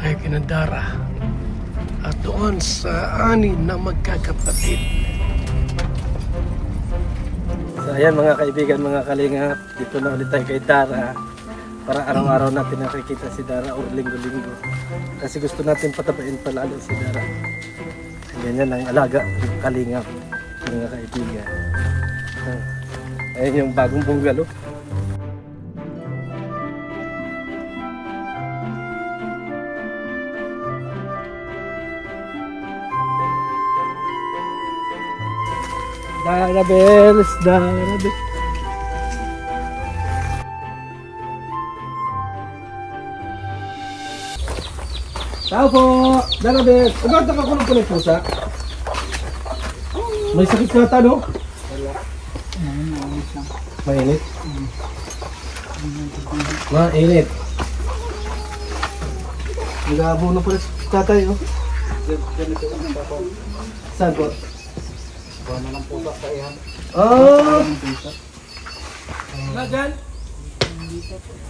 tayo kina Dara. At doon sa anin na magkakapatid. So ayan mga kaibigan, mga kalingap, dito na ulit tayo kay Dara. Para araw-araw natin nakikita si Dara o linggo-linggo. Kasi gusto natin patabain palalo si Dara. Ganyan ang alaga ng kalingap, mga kaibigan. Ayan yung bagong bungalow. Dara Bells, Dara Bells. Tao po! Dara Bells! Bakit nakakulong po ng pusa? May sakit ka ata, no? Wala. Mainit? Mainit. Nag-aabono po rin sa tatay, oh. Ganito ang papa. Saan po? Buwan na lang pusa sa iyan. Oh! Magan?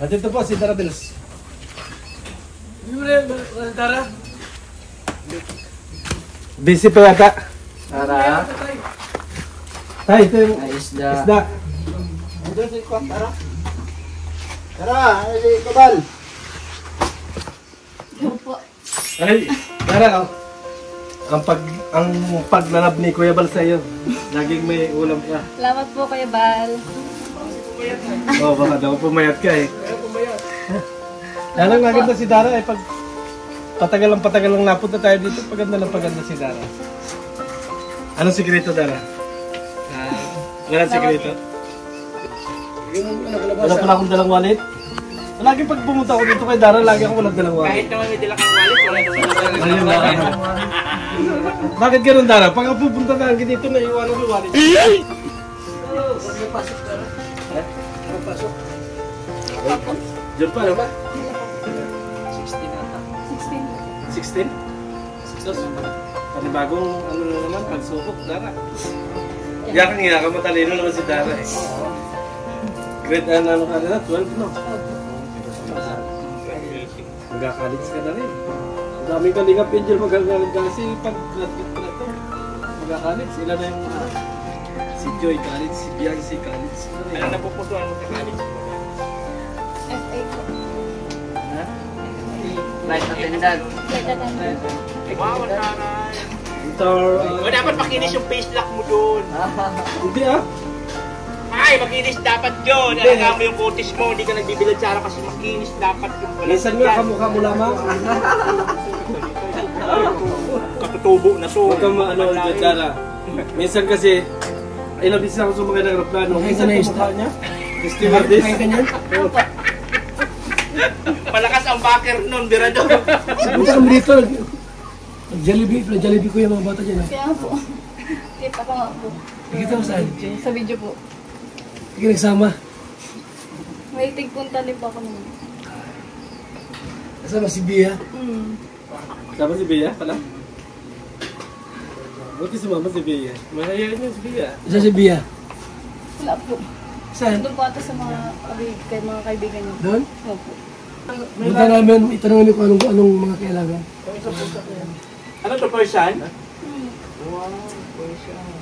At ito po si Dara Bells. Dara? Busy pa yata. Dara? Tay, ito yung isda. Ito si Kwan, Dara. Dara, ay si Kabal. Ay, Dara, oh. Ang paglalab ni Kuya Bal sa iyo, laging may ulam ka. Salamat po, Kuya Bal. Oo, baka daw pumayat ka eh. Alam, maganda si Dara eh. Pag patagal lang napunta tayo dito, paganda si Dara. Anong sikreto, Dara? Walang sikreto? Wala pala akong dalang wallet? Lagi pag pumunta ako dito kay Dara, lagi akong walang dalang wallet. Kahit naman may dala kang wallet, wala naman. Ayun lang. Bakit ganun, Dara? Pag pupunta na dito, naiiwanan ko yung wallet. May pasok, Dara. May pasok. Diyan pa, ano ba? 16 ata. 16? 16? Panibagong ano na naman, pagsubok, Dara. Iyakan ka, matalino naman si Dara eh. Grade ano ka na, 12 no? Magkakalit ka na rin. Ang daming kalingap, Angel, magkakalit ka kasi pag-graduate ko na ito. Magkakalit, sila na yung si Joy Kalit, si Biancy Kalit. Ano napupusuan mo sa college? FA po. Ha? Flight attendant. Wow, ang taray. O dapat makinis yung face lock mo doon. Hindi ah. Ay, makinis dapat yun. Alagaan mo yung kutis mo. Hindi ka nagbibilad sa araw kasi makinis dapat yung balat. Minsan nga, kamukha mo lamang. Katutubo na so. Huwag kang maano, Dara. Minsan kasi, ilang bisis ako sumakay ng aeroplano. Minsan kamukha niya. Stewardess. Kaya ganyan? Malakas ang backer nun, Birador. Punta kami dito. Jollibee ko yung mga bata dyan. Kaya po. Kita ko nga po. Nakita mo saan? Sa video po. Hindi ka nagsama. May tigpunta din po ako naman. Kasama si Bia. Sama si Bea pala? Buti sumama si Bia. Mahayain niya si Bia. Isa si Bia. Wala po. Saan? Doon po ata sa mga kaibigan niyo. Doon? Opo. Punta namin, itanong niyo kung anong mga kailangan. Ano to, Persian?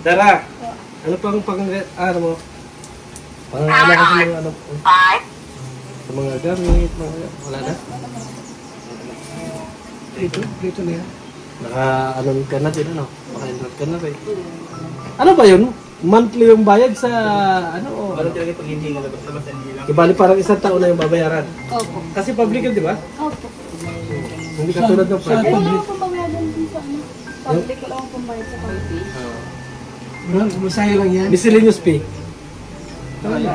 Dara, ano pang ano mo? Pangangailangan ko sa mga ano? Sa mga gamit, wala na? Dito na yan. Naka-ano ka na din, ano? Naka-enroll ka na ba? Ano ba yun? Monthly yung bayad sa ano? Parang talaga pag hindi nga labas-labas hindi lang. Ibali parang isang taon na yung babayaran. Opo. Kasi public yun, di ba? Opo. Hindi katulad ng Ay, private. wala akong pambayadan din sa ano. Public, wala akong pambayad sa public. Bro, masaya lang yan. Miscellaneous fee? Wala.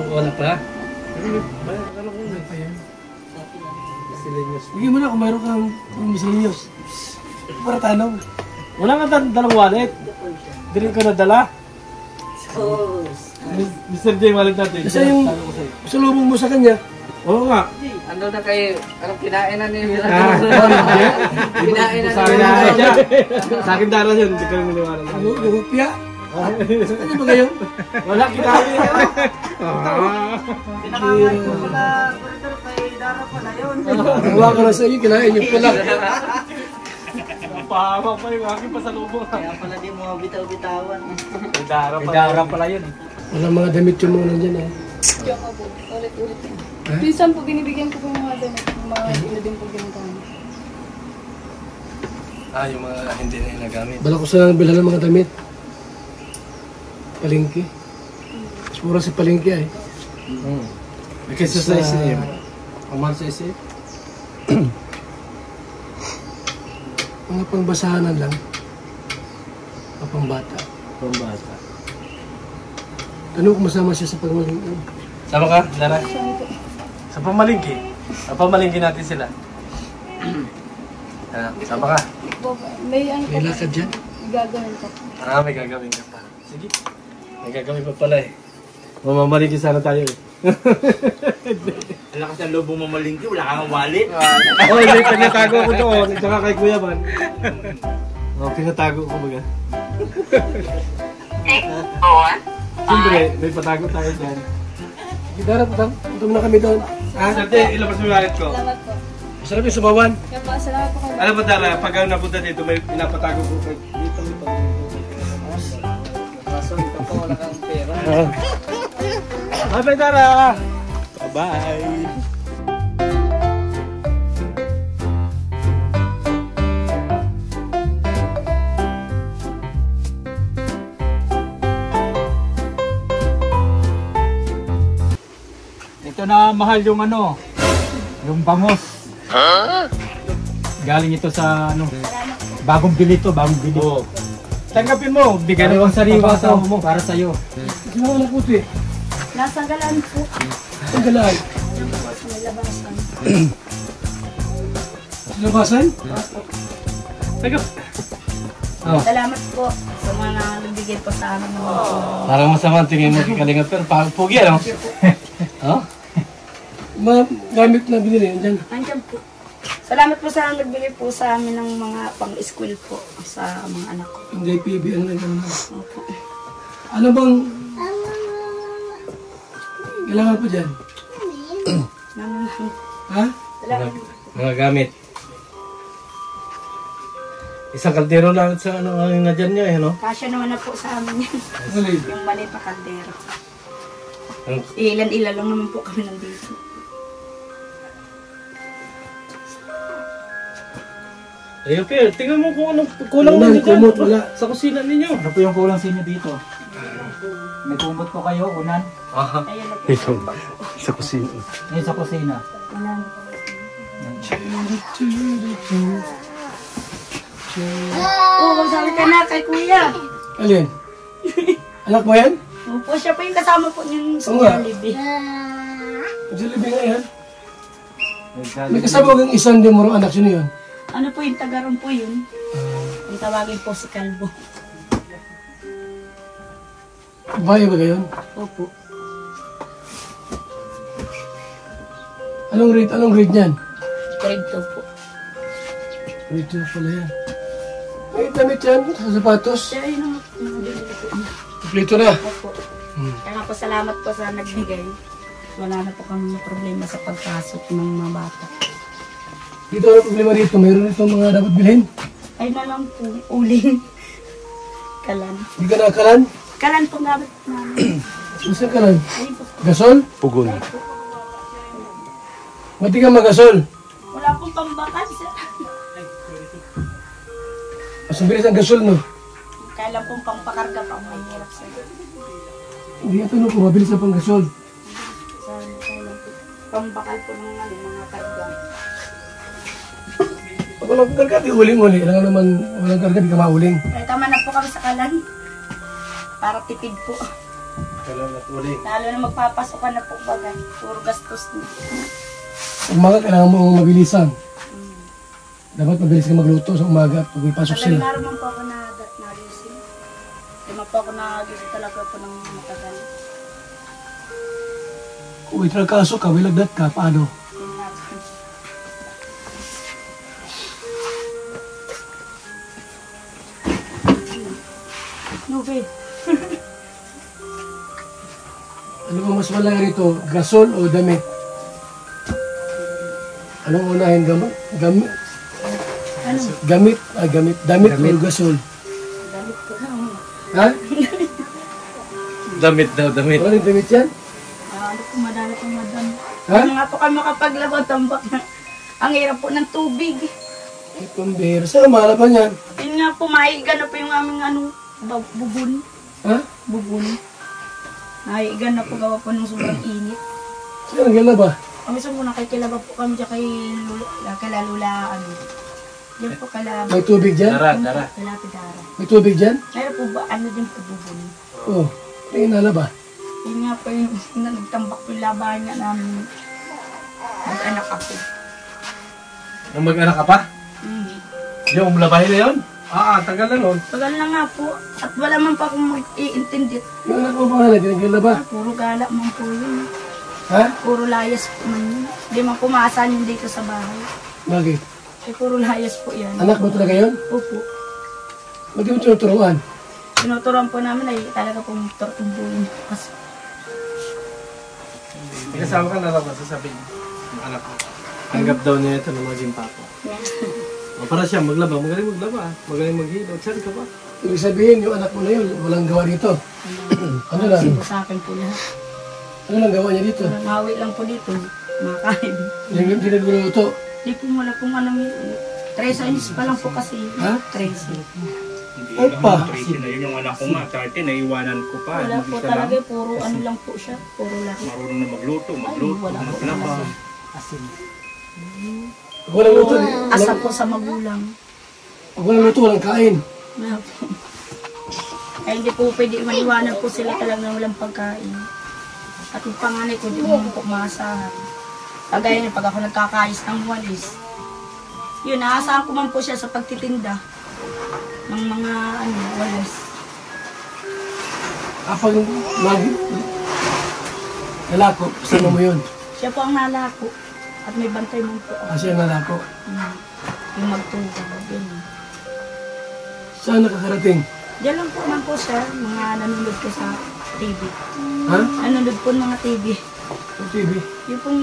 Wala pa? Ano kung Wala pa yan. miscellaneous fee? Bigyan mo na kung mayroon kang miscellaneous. Para tanong. Wala nga dalang wallet. Dili ko nadala. Mr. J, wallet natin. Kasi yung salubong mo sa kanya. Oo nga. Ano na kayo, anong kinain na niyo? Kinain na niya. Sa akin dara yun, hindi ko niliwala. Ano, gupya. Ano ba kayo? Wala, kinain niya. Pinakaman ko pala, Corridor, kay Dara pala yun. Hawa ka na sa iyo, kinain niyo pala. Pahamak pa yung aking pasalubong. Kaya pala di mo bitaw-bitawan. Idara pala yun. Walang mga damit yung mga nandyan eh. Diyan ka po. Ulit-ulit. Minsan po binibigyan ko po yung mga damit. Yung mga hindi na din po ginagamit. Yung mga hindi na ginagamit. Bala ko sa bilhan ng mga damit. Palengke. Mas mura si palengke ay. Kasi sa SM. Paman sa SM? Mga pangbasahanan lang. Mga pangbata. Pambata. Ano kung masama siya sa pagmalingki? Sama ka, Lara? Sa pamalingki. Sa pamalingki natin sila. Sama ka. May ano May lakad dyan. gagawin ko. May gagawin ka pa. Sige. May gagawin pa pala eh. Mamamalingki sana tayo eh. Ang lakas ng loob mong mamalingki, wala kang wallet. May pinatago ko doon. Tsaka kay Kuya Man. Pinatago ko baga. Siyempre, may patago tayo dyan. Gidara, punta na kami doon. Sante, ilabas mo yung wallet ko. Salamat po. Masarap yung sumawan. Kaya po, salamat po kayo. Alam mo Dara, pag napunta dito, may pinapatago ko. Dito. Kaso ito po wala kang pera. Bye-bye Dara! Bye-bye! Ito na mahal yung ano, yung bangos. Galing ito sa ano, bagong bili to, bagong bili. Tanggapin mo, bigyan mo Dalawang sariwa to para sa'yo. Sino na puti? Nasa galaan po. Ang galay. May labasan. Labasan? Tanggap! Salamat po sa mga nagbigay po sa amin. Parang masama ang tingin mo kay Kalinga, pero parang pugi ano? Mga gamit na binili, andyan. Nandiyan po. Salamat po sa nagbigay po sa amin ng mga pang-school po sa mga anak ko. Hindi, PB, ano na gano'n. Opo. Ano bang... Kailangan po dyan? Naman. Ha? Salamat. Mga gamit. Isang kaldero lang sa ano na dyan nyo eh, no? Kasya naman na po sa amin yan. Alin? Yung maliit na kaldero. Ang- Ilan-ilan lang naman po kami nandito. Ayun, Pierre, tingnan mo kung anong kulang Wala, ninyo dyan. kumot, wala. Sa kusina ninyo. Ano po yung kulang sa inyo dito? May kumot po kayo, unan. Ayun na po. Sa kusina. Ngayon sa kusina. Unan. Sabi ka na kay kuya. Alin? Anak mo yan? Opo, siya pa yung kasama po yung sa Oo nga. Jollibee. Magsilibing nga yan. May kasama kang isang demorong anak, sino yun? Ano po yung tagaron po yun? Ang tawagin po si Calvo. Bahay ba gayon? Opo. Anong grade niyan? Grade 2 po. Grade 2 pala yan. May damit yan, sa sapatos. Siya yun ang nabili po niya. Kompleto na. Opo. Kaya nga po salamat po sa nagbigay. Wala na po kami problema sa pagpasok ng mga bata. Dito ang problema dito, mayroon itong mga dapat bilhin. Ay na lang po, uling. Kalan. Hindi ka nakakalan? Kalan po dapat namin. Gusto kalan? Ayun po. Gasol? Pugon. Mati ka magasol. Wala pong pambakas. Mas mabilis ang gasol, no? Kaya lang pong pampakarga pa, mahirap sa Hindi ito, no? Kung mabilis ang panggasol. pambakal po ng mga karga. Pag walang karga, di uling-uli. Kailangan naman walang karga, di ka mauling. Kaya tama na po kami sa kalan. Para tipid po. Kailangan at uling. Lalo na magpapasok ka na po baga. Puro gastos na. Umaga, kailangan mo mabilisan. Dapat mabilis ka magluto sa umaga at pagpapasok Talagang sila. naroon po ako nagising. Lima po ako nagising talaga po ng matagal. Kung itragkaso ka, may lagdat ka, paano? Yun nga po. Nube. Ano ba mas malaki rito? Gasol o damit? Anong unahin gamit? Gamit? Ano? Damit o gasol? Damit ko na. Ha? Damit daw, damit. Wala yung damit yan? Ano po, madala po madam. Ha? Ano nga po kami makapaglabot tambak na. Ang hirap po ng tubig. Ay, pambira. Saan ang mahalapan yan? Yun nga po, maiga na po yung aming bubun. Ha? Bubun. Maiga na po gawa po ng sobrang init. Saan ang galaba? Kami sa muna kay kilaba po kami dyan kay Lula, ano. Diyan po kalaba. May tubig dyan? Dara. Kalapidara. May tubig dyan? Meron po ba, ano din po bubun. Oo. May inalaba. Yun nga po yung nagtambak po yung labahan nga namin. Mag-anak ako. Nung mag-anak ka pa? Hindi. Yung labahin na yun? Tagal na nun. Tagal na nga po. At wala man pa akong mag-iintindi. Yung anak mo pangalan, ginagalaba. Puro galak man po yun. Ha? Puro layas po man yun. Hindi man pumasan yun dito sa bahay. Bakit? Puro layas po yan. Anak mo talaga yun? Opo. Ba't mo tinuturuan? Tinuturuan po namin ay talaga pong tortumbuin. Kasi May kasama ka na lang masasabihin ng anak ko. Tanggap daw niya ito na maging papa. Para siya maglaba, magaling maglaba. Magaling maghilot. Saan ka ba? Ibig sabihin, yung anak mo na yun, walang gawa dito. Ano lang? sibo sa akin po lahat. Ano lang gawa niya dito? Mawi lang po dito. Makain. Hindi nagluluto. Di po wala pong alam yun. 13 anos pa lang po kasi. Ha? 13. Opa! Tracy na yun yung anak ko nga. 30, naiwanan ko pa. Wala po Mag-isa talaga. lang. Puro ano lang po siya. Puro laki. Marunong na magluto. Wala po Maglaba. Pag walang luto, Asa po sa magulang. pag walang luto, walang kain. Wala po. Ay hindi po pwede maliwanag po sila talaga na walang pagkain. At yung panganay ko, di mo po maasahan. Kagaya niya, pag ako nagkakayos ng walis, yun, naasahan ko man po siya sa pagtitinda ng mga walis. Kapag nalako, kasama mo yun. Siya po ang nalako. At may bantay mo po ako. Kasi ang nalako. Yung magtuga. Yun. Saan nakakarating? Diyan lang po man po siya, mga nanonood ko sa TV. Ha? Nanonood po ng mga TV. Sa TV. Yung pong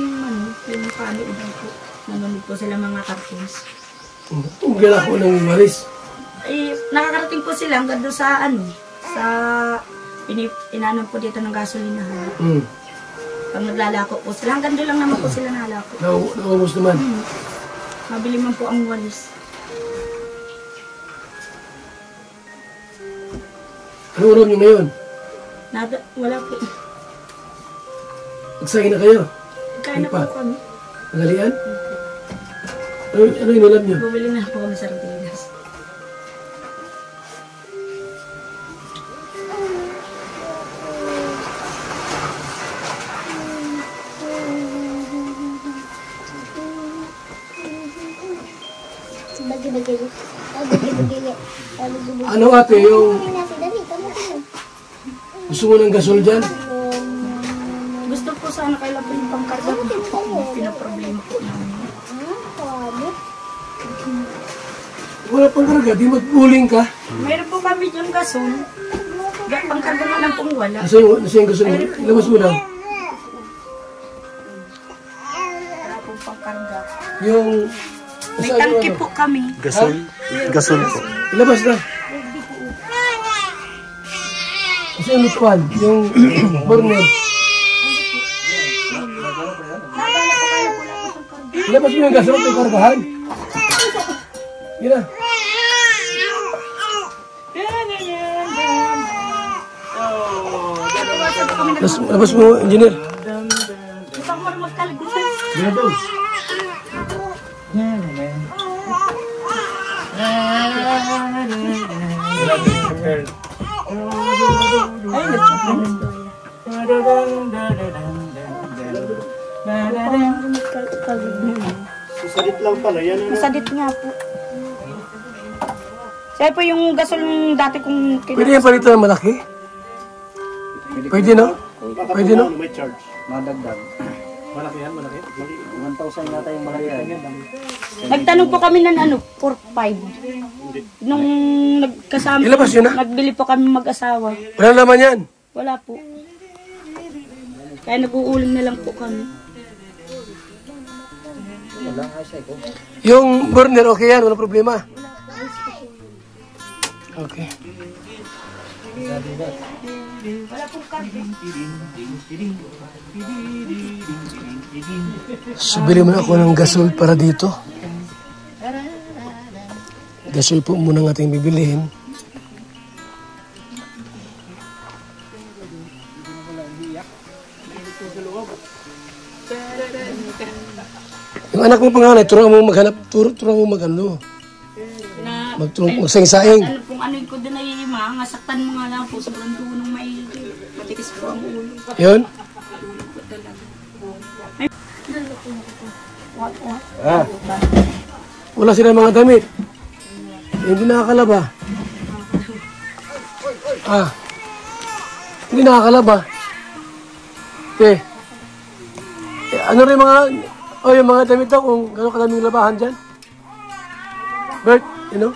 yung paano lang po. Nanonood po sila mga cartoons. Tumigil ako ng walis. Eh, nakakarating po sila hanggang doon sa sa inanon po dito ng gasolinahan. Pag naglalako po sila, hanggang doon lang naman po sila nalako. Naubos naman. Mabili man po ang walis. Ano ulam nyo ngayon? Wala po. Magsagin na kayo. Kaya na po kami. Nangalian? Ano yung ulam nyo? Bumili na po kami sa Rodriguez. Ano ate, yung gusto mo ng gasol dyan? Gusto po sana kailan po yung pangkarga po. Pinaproblema po namin. Wala pang karga, di magpuling ka. Meron po kami dyan gasol. Pangkarga nga lang pong wala. Nasa yung gasol mo? Labas mo lang. Wala pong pangkarga. Yung... May nasa tangke ano? po kami. Gasol? Gasol po. Ilabas na. Kasi yung lutuan, yung burner. Nadala po kayo po lang itong karga. Ilabas mo yung gasol, may kargahan. Yun na. Labas mo, engineer. Hindi pa ako marunong magkaliguan. Ganun. Ay, Susadit lang pala. Yan ano. Masadit nga po. Siya po yung gasol ng dati kong Pwede yan palito ng malaki? Pwede no? Pwede no? May charge. Madagdag. Malaki yan, malaki. 1,000 yata yung malaki yan. Nagtanong po kami ng 4-5. Nung nagkasama, Ilabas yun na. nagbili po kami mag-asawa. Wala naman yan. Wala po. Kaya nag-uuling na lang po kami. Yung burner, okay yan, walang problema. Okay. So, bili mo ako ng gasol para dito. Gasol po muna ng ating bibilihin. Yung anak mo panganay, turuan mo maghanap, turuan mo magano. Magsaing-saing. Ano kung ano ko din ay mga saktan mo nga lang po sobrang dunong maigi. Matikis po ang ulo. Yun. Wala sila mga damit. Hindi nakakalaba. Hindi nakakalaba. Okay. Ano rin mga, yung mga damit daw kung gano'ng kadaming labahan dyan. Bert, you know?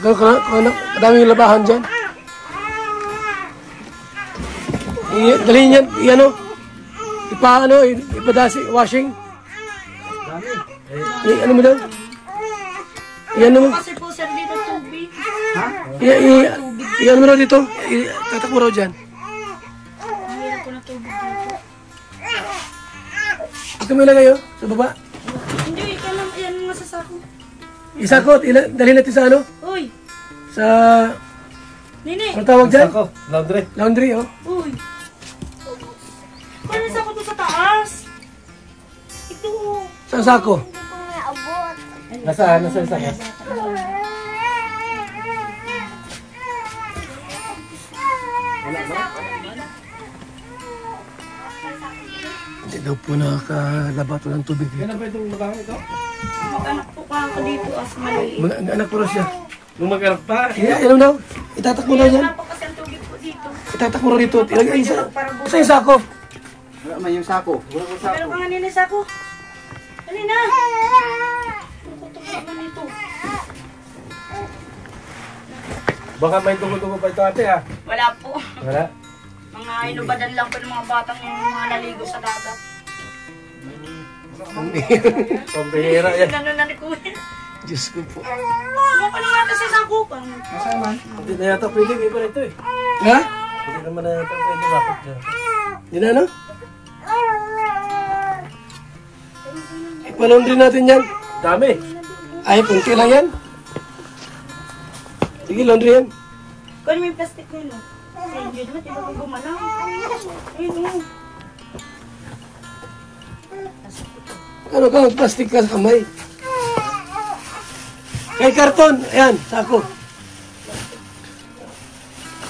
Gano'ng kadaming labahan dyan. Dalhin yan, ipadasi, washing. Ano mo daw? Ano mo? Kasi po sir dito tubig. Ano mo daw dito? Tatak mo raw dyan. Hindi ako na tubig dito. Ito mo ilagay sa baba. Hindi, ikaw lang, yan mga sasako. Isakot, dalhin natin sa ano? Uy, Sa, Nini. ano tawag dyan? Ako, laundry. Laundry, oh. Uy. Paano sako to sa taas? Ito. Saan sako? Nasa isa. Hindi daw po nakakalabato ng tubig dito. Yan na ba itong labahan ito? Mag-anak po ka ako dito as maliit. Anak ko raw siya. Nung mag-anak pa. Ano daw? Itatak mo daw yan. Wala po kasi ang tubig po dito. Itatak mo raw dito. Ilagay isa. Isa yung sako. Wala man yung sako. Pero ka nga Nini sako. Dali na. Tutok naman ito. Baka may dugo-dugo pa ito ate ha. Wala po. Wala. Mga inubadan lang po ng mga batang yung mga naligo sa dagat. Pambihira yan. Ano na ni Kuya? Diyos ko po. Ano pa naman natin sa sakupan? Hindi na yata pwedeng iba ito eh. Ha? Hindi naman na yata pwedeng bakit dyan. Hindi na ano? Ipalaundry natin yan. Dami. Ay, punti lang yan. Sige, laundry yan. Kung may plastic na yun. Hindi naman, iba ko gumalaw. Ayun o. Ano ka, plastic ka sa kamay. Kay karton, ayan, sako.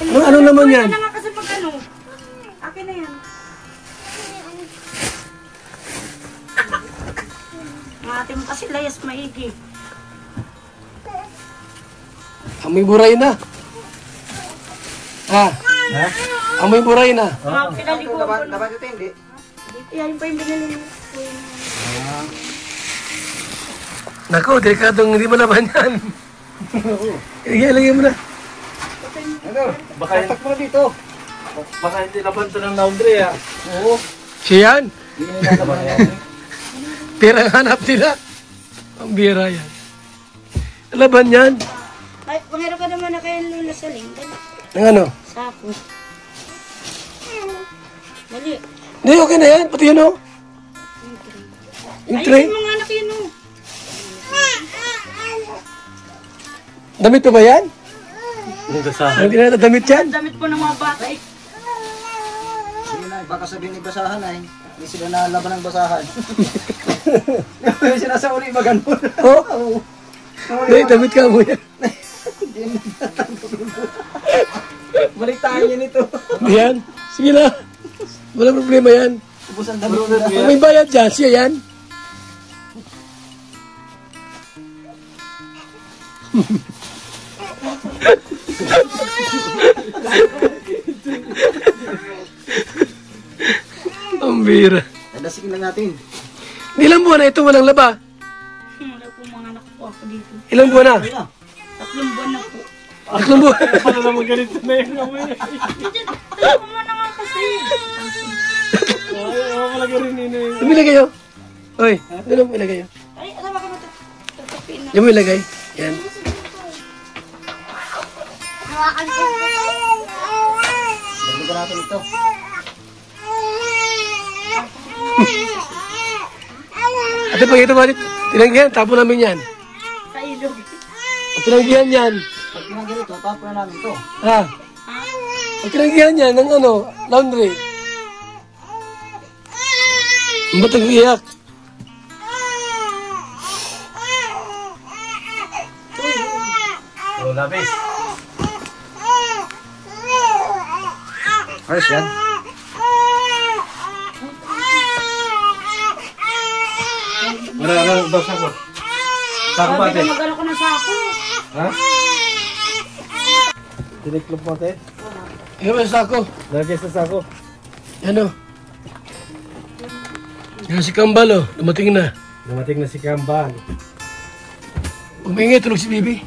Ano naman yan? Ano nga kasi pag ano? Akin na yan. Ang ate mo kasi layas maigi. Amoy buray na. Amoy buray na. Mga pinaliguan ko na. Dapat ito hindi. Dito yan pa yung binili mo. Nako, delikadong hindi mo naman yan. Ilagay mo na. Ano? Baka Tatak mo dito. Baka hindi laban ito ng laundry ha. Oo. Siya yan. Hindi na nalaban yan. Pira ang hanap nila. Ang bira yan. Laban yan. Ay, meron ka naman na kayo lula sa linggan. Ang ano? Sako. Dali. Hindi, okay na yan. Pati yun o. Yung tray. Ayun mga anak yun o. Damit pa ba yan? Hindi sa Hindi na damit yan. Damit po ng mga bata. Eh. Hindi na, baka sabihin ni basahan ay. Hindi sila nalaban ng basahan. Sinasauli ba ganun? Oo. Hindi, damit ka mo yan. Balik tayo niya nito. Hindi yan. Sige na. Wala problema yan. Ubusan damit nila. Kung may bayad dyan, siya yan. Ang bira. Dadasigin lang natin. Ilang buwan na ito walang laba? Wala po mga anak po ako dito. Ilang buwan na? Ayun na. 3 buwan na po. 3 buwan. Ano naman ganito na yung amoy? Tayo ko man na nga kasi. Ay, malagay rin yun eh. Bumili kayo. Oy, ano mo ilagay yun? Ay, ano ba ka tutupin na? Yan mo ilagay. Yan. Hawakan ko. Dagdagan natin ito. Ate, pag ito malit, tinanggihan, tapo namin yan. Sa ilog. Pag tinanggihan yan, Pag tinanggal ito, tapo na namin ito. ha? Pag tinanggihan yan ng ano, laundry. Ba't nag-iyak? Oh, labis. Ayos yan. Ano daw sako? Sako ba, Sabi ate? ko mag-ano ko ng sako. Ha? Tiniklop mo, ate? Yan mo sa ako. Lagay sa sako. Ano? Yan si Kambal, oh. Dumating na. Dumating na si Kambal. Umingi, tulog si Bibi.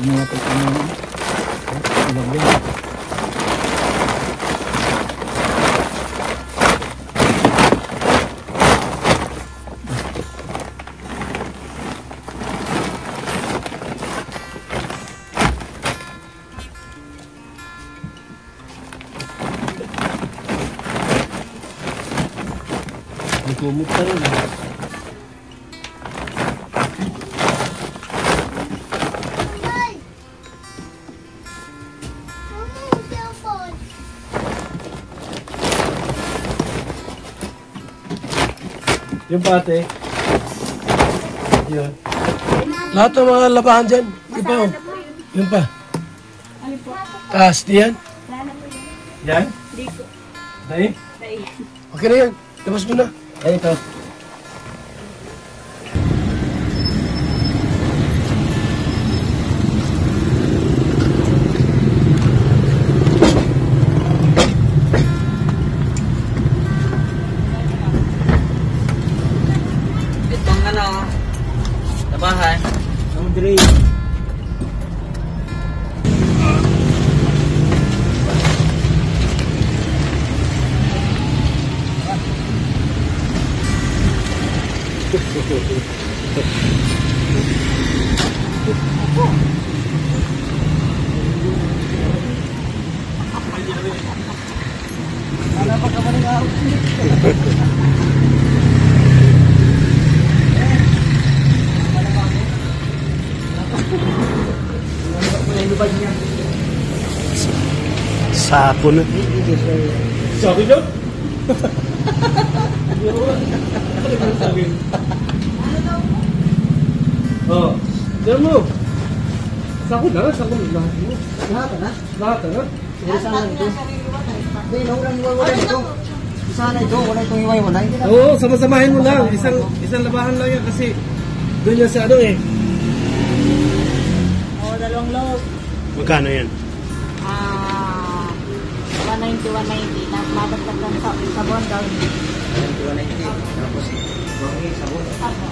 Mga pagkakas. Nagkumot pa rin. Yung pa, ate. Yun. Lahat ng mga labahan dyan. Yung pa, oh. Yung pa. Taas diyan. Yan? Hindi ko. Dahil? Okay na yan. Labas mo na. Ay, ito. Itong ano, tabahan. Laundry. Sako na. Sabi nyo? Oh, diyan mo. Sako na, sako na. Lahat na. Lahat na. Sana ito. Hindi, naulang iwaiwalay ito. Sana ito, wala itong iwaiwalay. Oo, sama-samahin mo lang. Isang labahan lang yan kasi doon yan sa ano eh. Oo, dalawang load. Magkano yan? 190, 190. Tapos madagdag lang sa sabon daw. Tapos, sabon. Ako.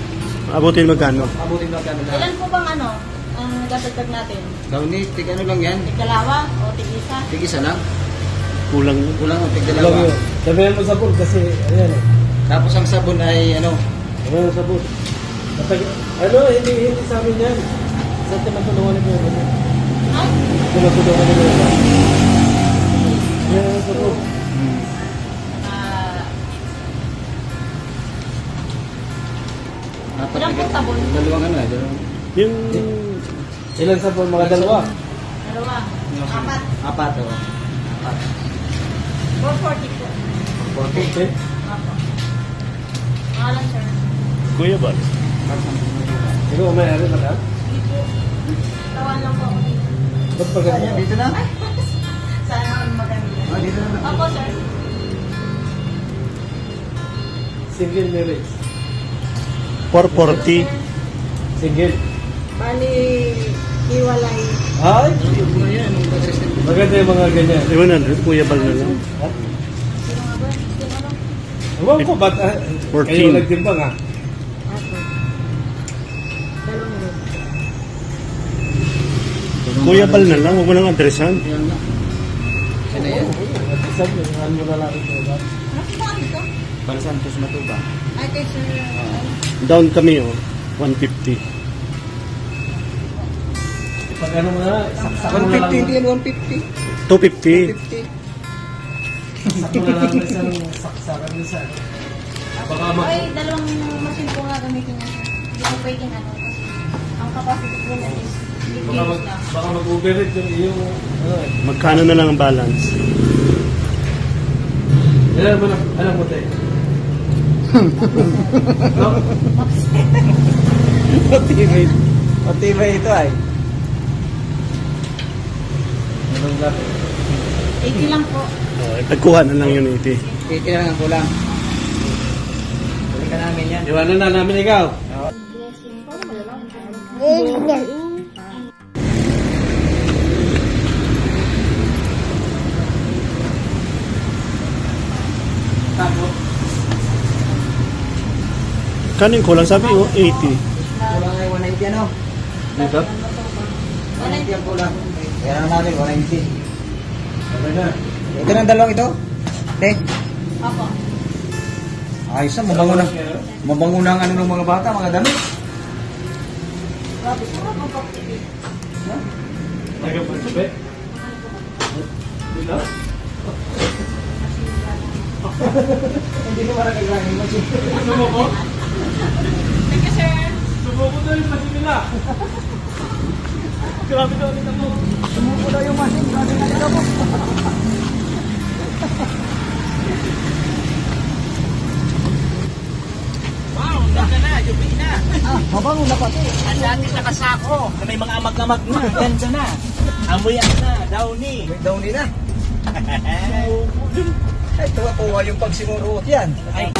Abutin magkano? Abutin lang kami na. Ilan po bang ano ang dadagdag natin? Downy, tig ano lang yan? Tigdalawa o tig-isa? Tig isa lang. Kulang. Kulang ang tig Alam dalawa. mo, sabihan mo sabon kasi ayan eh. Tapos ang sabon ay ano, Sabihan mo sabon. Ano, hindi sa amin yan. Saan tinatulungan mo yun? Ha? Tinatulungan mo yun. Yan, sabon. apat Ilang po sabon? dalawang ano eh. Dalawang, Yung... Ilan sabon? Mga dalawa. Dalawa. Apat. apat o. Apat. 440 po. 40. Apo. Pangalan, sir. Kuya ba? Ikaw, may ari ba ka? Hindi po. Tawan lang po ako dito. Ba't pa ganun? Dito na? Sana maganda. Ah, dito na. Opo, sir. Single marriage. 440. Single. Bali, hiwalay. Ay! Yan, consistent. Maganda yung mga ganyan. 100, Kuya Bal na lang. Ha? Sino nga ba? Sino ano? Ewan ko, ba't 14. kayo nagtimbang ha? Apo. Dalawang load. Kuya Bal na lang, huwag mo nang adresan. Ano yan? Adresan mo na lang ito. Para Santos Matubang. Down kami, 150. Pag ano mo na, 150, hindi yan 150. 250. 50. Sakto na lang na isang saksakan na sa baka Ay, dalawang machine po nga gamitin niya. Hindi ko pwedeng ano kasi ang capacity po niya is baka lang. baka mag-overhead yung iyong Magkano na lang ang balance? Alam mo na, alam mo tayo. No? Matibay ito ay. Anong lahat? 80 lang po. Tagkuha na lang yun, 80. Titira lang ang kulang. Balik ka namin yan. Iwanan na namin ikaw. Kano yung kulang? Sabi ko, 80. Kulang ay 190 ano? Dito? 190 ang kulang. Kaya lang natin 190. Okay na. Ito ng dalawang ito. Okay. Opo. Ayos na, mabango na. Mabango na ang ano ng mga bata, mga damit. Grabe, sarap ang pag-ibig. Nagapagsabi? Dito? Hindi ko parang kagagawin mo siya. Sumuko? Thank you, sir. Sumuko na rin pati nila. Grabe ka ulit ako. Sumuko daw yung machine, grabe na nila mo. Wow, ganda na, yubi na. Mabango na pati. Ang dati nakasako, na may mga amag-amag na. Ganda na. Amoyan na, downy. May downy na. Ay, tuwa-tuwa yung pagsimuruot yan. Ay,